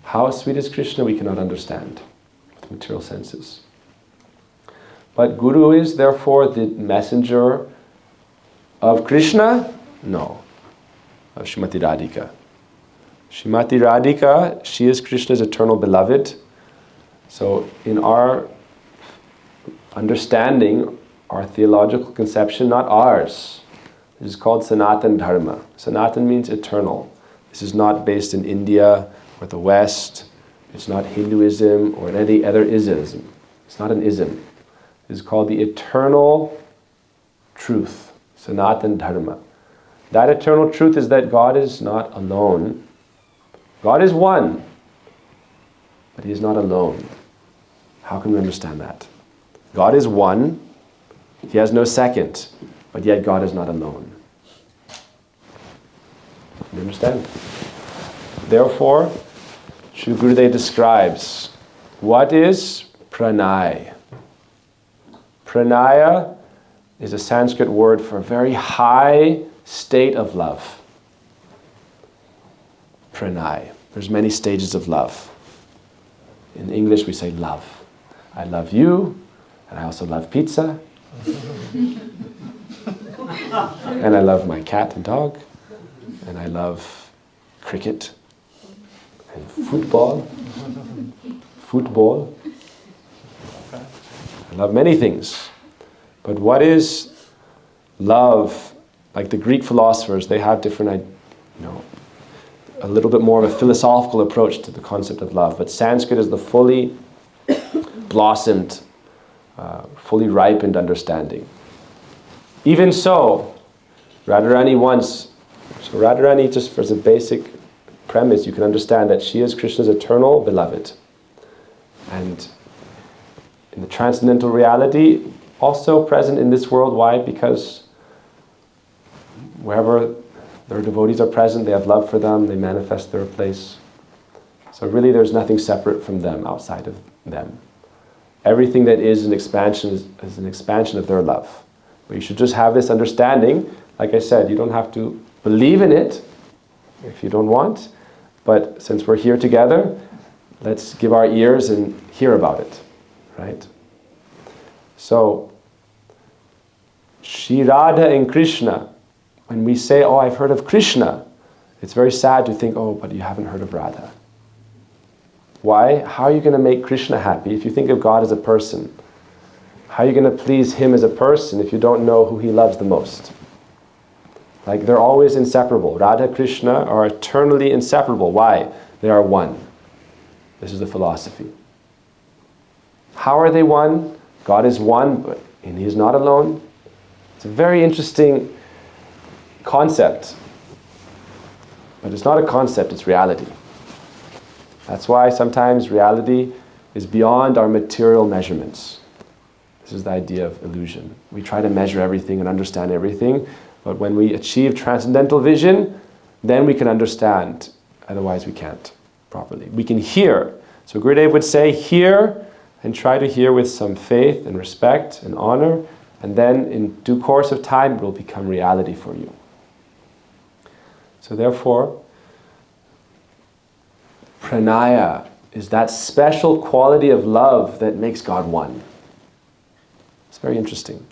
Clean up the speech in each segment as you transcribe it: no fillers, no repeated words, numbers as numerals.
How sweet is Krishna we cannot understand with material senses. But Guru is therefore the messenger of Krishna? No. Of Srimati Radhika. Srimati Radhika, she is Krishna's eternal beloved. So in our understanding, our theological conception, not ours, this is called Sanatan Dharma. Sanatan means eternal. This is not based in India or the West. It's not Hinduism or any other ism. It's not an ism. It is called the eternal truth, Sanatan Dharma. That eternal truth is that God is not alone. God is one, but He is not alone. How can we understand that? God is one, He has no second, but yet God is not alone. You understand? Therefore, Sri Gurudev describes what is pranay. Pranaya is a Sanskrit word for a very high state of love. Pranay. There's many stages of love. In English we say love. I love you, and I also love pizza. And I love my cat and dog. And I love cricket. And football. I love many things. But what is love? Like the Greek philosophers, they have different, a little bit more of a philosophical approach to the concept of love. But Sanskrit is the fully blossomed, fully ripened understanding. Even so, Radharani once, so Radharani, just as a basic premise, you can understand that she is Krishna's eternal beloved. And in the transcendental reality, also present in this world. Why? Because wherever their devotees are present, they have love for them, they manifest their place. So really there's nothing separate from them, outside of them. Everything that is an expansion is an expansion of their love. But you should just have this understanding. Like I said, you don't have to believe in it if you don't want. But since we're here together, let's give our ears and hear about it. Right? So, Sri Radha and Krishna, when we say, oh, I've heard of Krishna, it's very sad to think, oh, but you haven't heard of Radha. Why? How are you going to make Krishna happy if you think of God as a person? How are you going to please Him as a person if you don't know who He loves the most? Like, they're always inseparable. Radha, Krishna are eternally inseparable. Why? They are one. This is the philosophy. How are they one? God is one, and He is not alone. It's a very interesting concept. But it's not a concept, it's reality. That's why sometimes reality is beyond our material measurements. This is the idea of illusion. We try to measure everything and understand everything, but when we achieve transcendental vision, then we can understand. Otherwise we can't properly. We can hear. So Gurudev would say, hear, and try to hear with some faith and respect and honor, and then in due course of time it will become reality for you. So therefore, pranaya is that special quality of love that makes God one. It's very interesting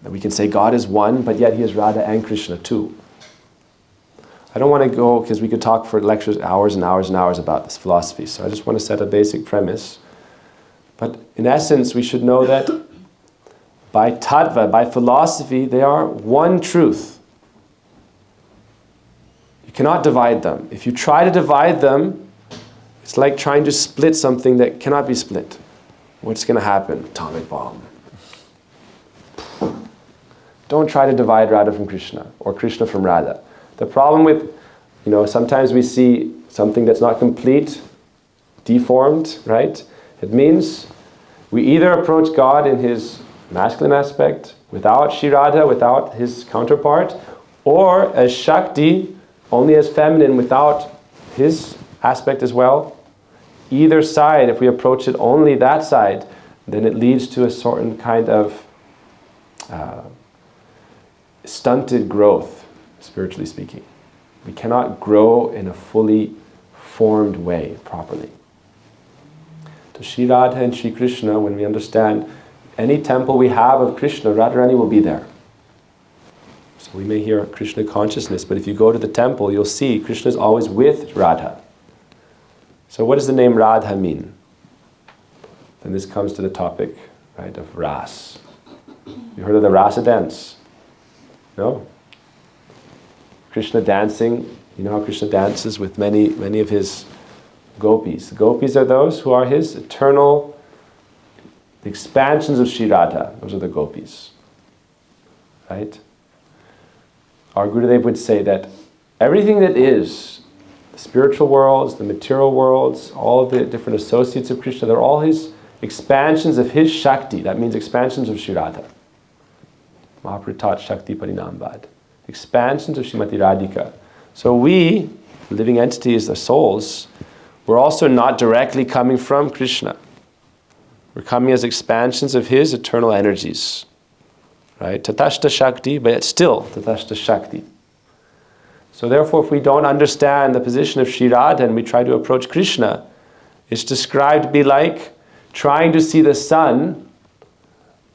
that we can say God is one, but yet He is Radha and Krishna too. I don't want to go, because we could talk for lectures hours and hours and hours about this philosophy, so I just want to set a basic premise. But in essence, we should know that by tattva, by philosophy, they are one truth. You cannot divide them. If you try to divide them, it's like trying to split something that cannot be split. What's going to happen? Atomic bomb. Don't try to divide Radha from Krishna or Krishna from Radha. The problem with, sometimes we see something that's not complete, deformed, right? It means we either approach God in His masculine aspect, without Sri Radha, without His counterpart, or as Shakti, only as feminine, without His aspect as well. Either side, if we approach it only that side, then it leads to a certain kind of stunted growth, spiritually speaking. We cannot grow in a fully formed way properly. To Sri Radha and Sri Krishna, when we understand any temple we have of Krishna, Radharani will be there. So we may hear Krishna consciousness, but if you go to the temple, you'll see Krishna is always with Radha. So what does the name Radha mean? Then this comes to the topic, right, of Ras. You heard of the Rasa dance? No? Krishna dancing, you know how Krishna dances with many of his gopis. The gopis are those who are his eternal expansions of Sri Radha. Those are the gopis. Right? Our Gurudev would say that everything that is, the spiritual worlds, the material worlds, all of the different associates of Krishna, they're all his expansions of his Shakti. That means expansions of Sri Radha. Mahapratat Shakti Parinambad. Expansions of Srimati Radhika. So we, living entities, the souls, we're also not directly coming from Krishna. We're coming as expansions of his eternal energies. Right? Tatashta Shakti, but it's still Tatashta Shakti. So therefore, if we don't understand the position of Sri Radha and we try to approach Krishna, it's described to be like trying to see the sun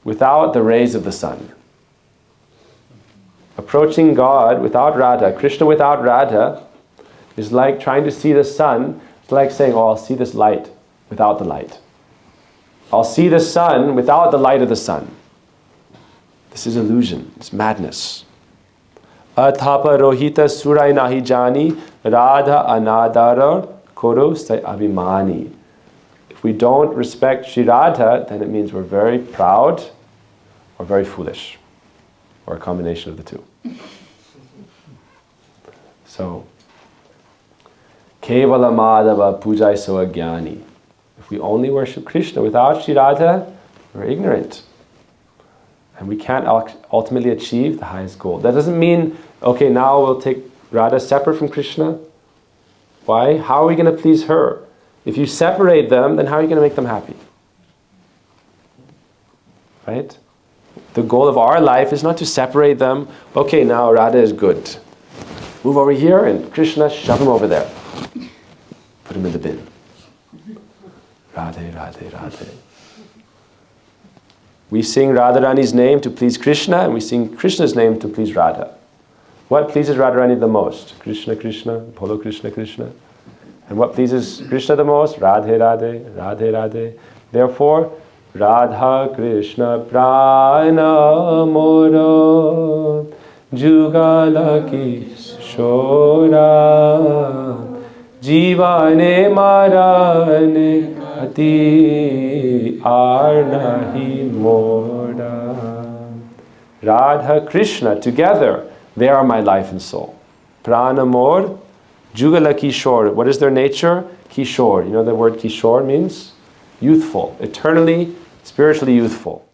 without the rays of the sun. Approaching God without Radha, Krishna without Radha, is like trying to see the sun. It's like saying, oh, I'll see this light without the light. I'll see the sun without the light of the sun. This is illusion. It's madness. Athapa rohita surai nahi jani radha anadara koro sai abhimani. If we don't respect Sri Radha, then it means we're very proud or very foolish. Or a combination of the two. So, Kevala Madhava Pujai So Agyani. If we only worship Krishna without Sri Radha, we're ignorant. And we can't ultimately achieve the highest goal. That doesn't mean, okay, now we'll take Radha separate from Krishna. Why? How are we going to please her? If you separate them, then how are you going to make them happy? Right? The goal of our life is not to separate them. Okay, now Radha is good. Move over here and Krishna, shove him over there. Put him in the bin. Radhe, Radhe, Radhe. We sing Radharani's name to please Krishna and we sing Krishna's name to please Radha. What pleases Radharani the most? Krishna, Krishna, Bolo Krishna, Krishna. And what pleases Krishna the most? Radhe, Radhe, Radhe, Radhe. Therefore, Radha Krishna Prana Mora Jugala Kishora Jivane Marane Ati Arnahi Mora. Radha Krishna together, they are my life and soul. Prana Mor Jugala Kishor. What is their nature? Kishor. You know the word Kishor means? Youthful, eternally, spiritually youthful.